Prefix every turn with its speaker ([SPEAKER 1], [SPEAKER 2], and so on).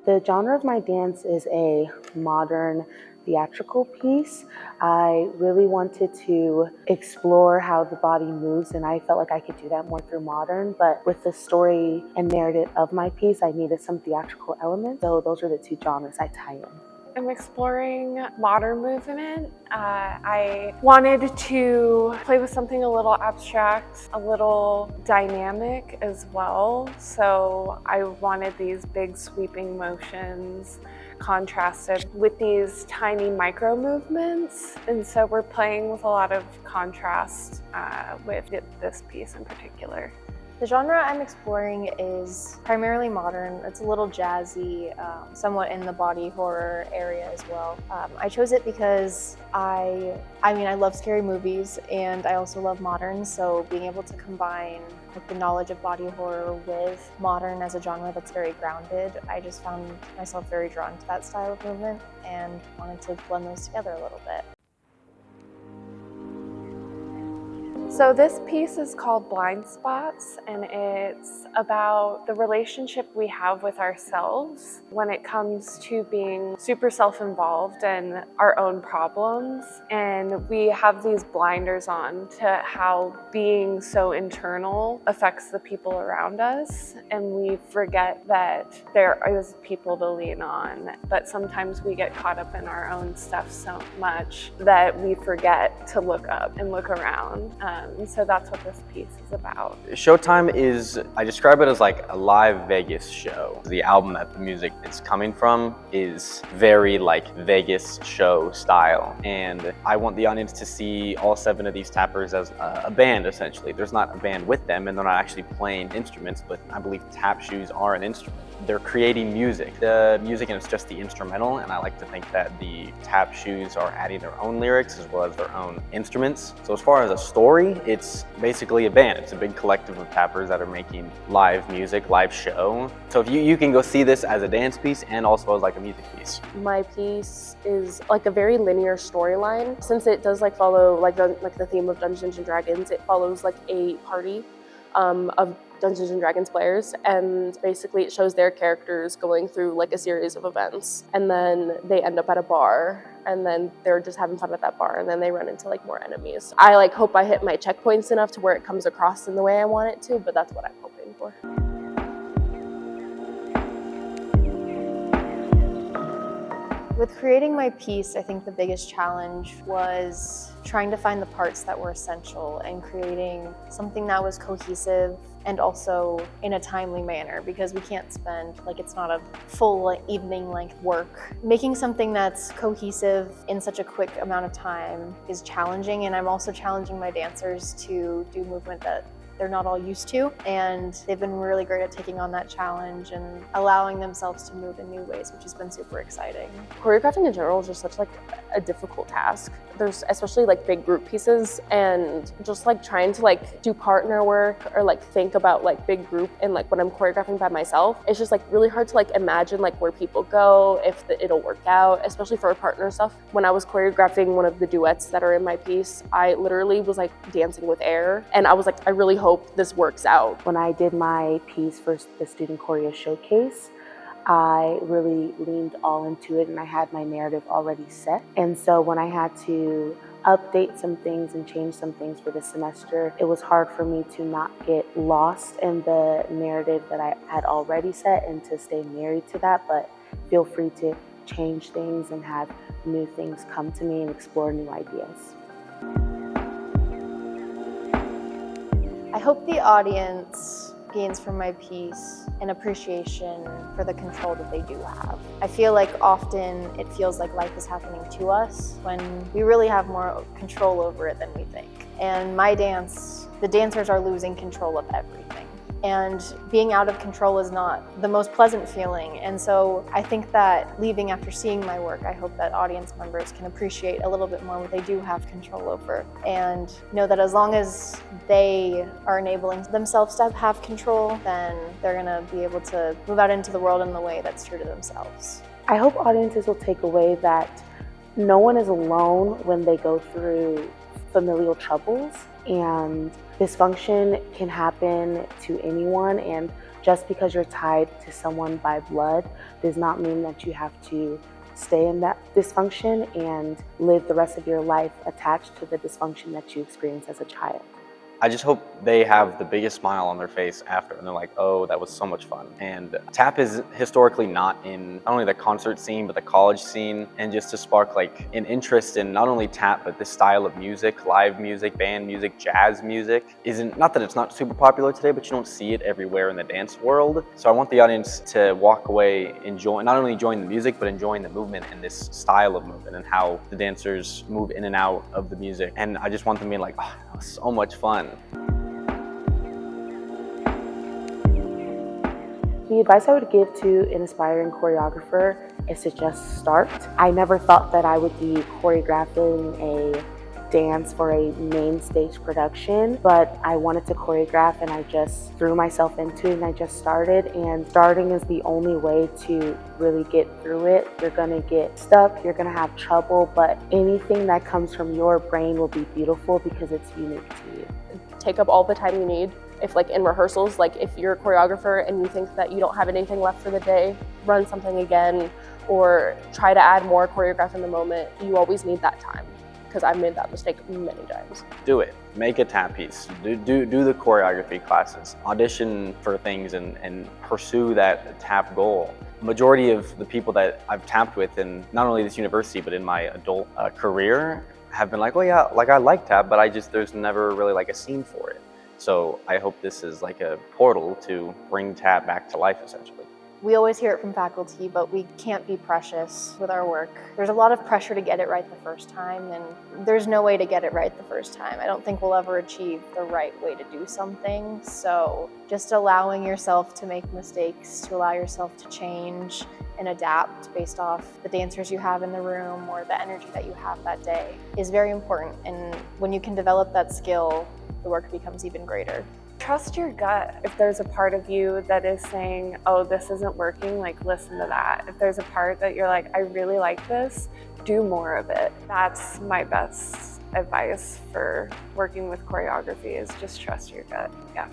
[SPEAKER 1] The genre of my dance is a modern theatrical piece. I really wanted to explore how the body moves, and I felt like I could do that more through modern, but with the story and narrative of my piece, I needed some theatrical elements, so those are the two genres I tie in.
[SPEAKER 2] I'm exploring modern movement. I wanted to play with something a little abstract, a little dynamic as well. So I wanted these big sweeping motions contrasted with these tiny micro movements. And so we're playing with a lot of contrast with this piece in particular.
[SPEAKER 3] The genre I'm exploring is primarily modern. It's a little jazzy, somewhat in the body horror area as well. I chose it because I love scary movies and I also love modern, so being able to combine the knowledge of body horror with modern as a genre that's very grounded, I just found myself very drawn to that style of movement and wanted to blend those together a little bit.
[SPEAKER 2] So this piece is called Blind Spots, and it's about the relationship we have with ourselves when it comes to being super self-involved in our own problems. And we have these blinders on to how being so internal affects the people around us. And we forget that there is people to lean on. But sometimes we get caught up in our own stuff so much that we forget to look up and look around. So that's what this piece is about.
[SPEAKER 4] Showtime is, I describe it as like a live Vegas show. The album that the music is coming from is very like Vegas show style. And I want the audience to see all 7 of these tappers as a band essentially. There's not a band with them and they're not actually playing instruments, but I believe tap shoes are an instrument. They're creating music. The music is just the instrumental, and I like to think that the tap shoes are adding their own lyrics as well as their own instruments. So as far as a story, it's basically a band. It's a big collective of tappers that are making live music, live show. So if you can go see this as a dance piece and also as like a music piece.
[SPEAKER 5] My piece is like a very linear storyline. Since it does like follow like the theme of Dungeons and Dragons, it follows like a party of Dungeons and Dragons players, and basically it shows their characters going through like a series of events, and then they end up at a bar, and then they're just having fun at that bar, and then they run into like more enemies. I like hope I hit my checkpoints enough to where it comes across in the way I want it to, but that's what I'm hoping for.
[SPEAKER 3] With creating my piece, I think the biggest challenge was trying to find the parts that were essential and creating something that was cohesive and also in a timely manner, because we can't spend, like, it's not a full evening length work. Making something that's cohesive in such a quick amount of time is challenging, and I'm also challenging my dancers to do movement that they're not all used to, and they've been really great at taking on that challenge and allowing themselves to move in new ways, which has been super exciting.
[SPEAKER 5] Choreographing in general is just such like a difficult task. There's especially like big group pieces, and just like trying to like do partner work or like think about like big group, and like when I'm choreographing by myself, it's just like really hard to like imagine like where people go, if it'll work out, especially for partner stuff. When I was choreographing one of the duets that are in my piece, I literally was like dancing with air, and I was like, I really hope this works out.
[SPEAKER 1] When I did my piece for the Student Choreo Showcase, I really leaned all into it, and I had my narrative already set. And so when I had to update some things and change some things for the semester, it was hard for me to not get lost in the narrative that I had already set and to stay married to that, but feel free to change things and have new things come to me and explore new ideas.
[SPEAKER 3] I hope the audience gains from my piece an appreciation for the control that they do have. I feel like often it feels like life is happening to us when we really have more control over it than we think. And my dance, the dancers are losing control of everything. And being out of control is not the most pleasant feeling. And so I think that leaving after seeing my work, I hope that audience members can appreciate a little bit more what they do have control over, and know that as long as they are enabling themselves to have control, then they're gonna be able to move out into the world in the way that's true to themselves.
[SPEAKER 1] I hope audiences will take away that no one is alone when they go through familial troubles, and Dysfunction can happen to anyone, and just because you're tied to someone by blood does not mean that you have to stay in that dysfunction and live the rest of your life attached to the dysfunction that you experienced as a child.
[SPEAKER 4] I just hope they have the biggest smile on their face after, and they're like, oh, that was so much fun. And tap is historically not in not only the concert scene, but the college scene, and just to spark like an interest in not only tap, but this style of music, live music, band music, jazz music, isn't, not that it's not super popular today, but you don't see it everywhere in the dance world. So I want the audience to walk away enjoying, not only enjoying the music, but enjoying the movement and this style of movement and how the dancers move in and out of the music. And I just want them to be like, oh, that was so much fun.
[SPEAKER 1] The advice I would give to an aspiring choreographer is to just start. I never thought that I would be choreographing a dance for a main stage production, but I wanted to choreograph and I just threw myself into it and I just started. And starting is the only way to really get through it. You're gonna get stuck, you're gonna have trouble, but anything that comes from your brain will be beautiful because it's unique to you.
[SPEAKER 5] Take up all the time you need. If like in rehearsals, like if you're a choreographer and you think that you don't have anything left for the day, run something again or try to add more, choreograph in the moment. You always need that time, because I've made that mistake many times.
[SPEAKER 4] Do it. Make a tap piece. Do the choreography classes. Audition for things and pursue that tap goal. Majority of the people that I've tapped with in not only this university, but in my adult career have been like, oh yeah, like I like tap, but there's never really like a scene for it. So I hope this is like a portal to bring tap back to life, essentially.
[SPEAKER 3] We always hear it from faculty, but we can't be precious with our work. There's a lot of pressure to get it right the first time, and there's no way to get it right the first time. I don't think we'll ever achieve the right way to do something. So just allowing yourself to make mistakes, to allow yourself to change and adapt based off the dancers you have in the room or the energy that you have that day is very important. And when you can develop that skill, the work becomes even greater.
[SPEAKER 2] Trust your gut. If there's a part of you that is saying, oh, this isn't working, like listen to that. If there's a part that you're like, I really like this, do more of it. That's my best advice for working with choreography, is just trust your gut. Yeah.